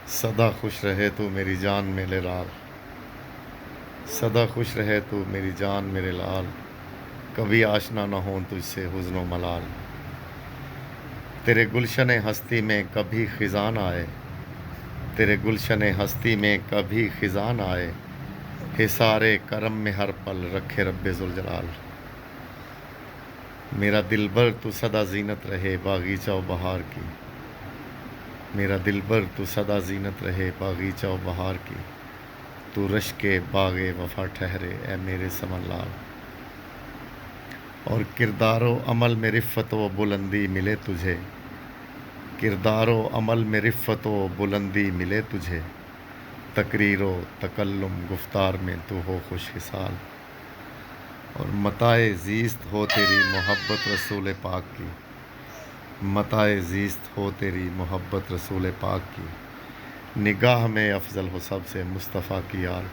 सदा खुश रहे तू मेरी जान मेरे लाल, सदा खुश रहे तू मेरी जान मेरे लाल, कभी आशना न हो तुझसे हुज़्न व मलाल। तेरे गुलशन हस्ती में कभी खिज़ां न आए, तेरे गुलशन हस्ती में कभी खिज़ां न आए, हिसारे करम में हर पल रखे रब्बे ज़ुल जलाल। मेरा दिलबर तू सदा ज़ीनत रहे बागीचा व बहार की, मेरा दिलबर तू सदा ज़ीनत रहे बागीचा व बहार की, तू रश्के बाग़े वफ़ा ठहरे ए मेरे समन लाल। और किरदारो अमल में रिफ़्फ़त व बुलंदी मिले तुझे, किरदारो अमल में रिफ़्फ़त व बुलंदी मिले तुझे, तकरीरो तकल्लुम गुफ्तार में तू हो खुशहाल। और मताए ज़ीस्त हो तेरी मोहब्बत रसूल पाक की, मताए ज़ीस्त हो तेरी मोहब्बत रसूल पाक की, निगाह में अफ़ज़ल हो सबसे मुस्तफ़ा की यार।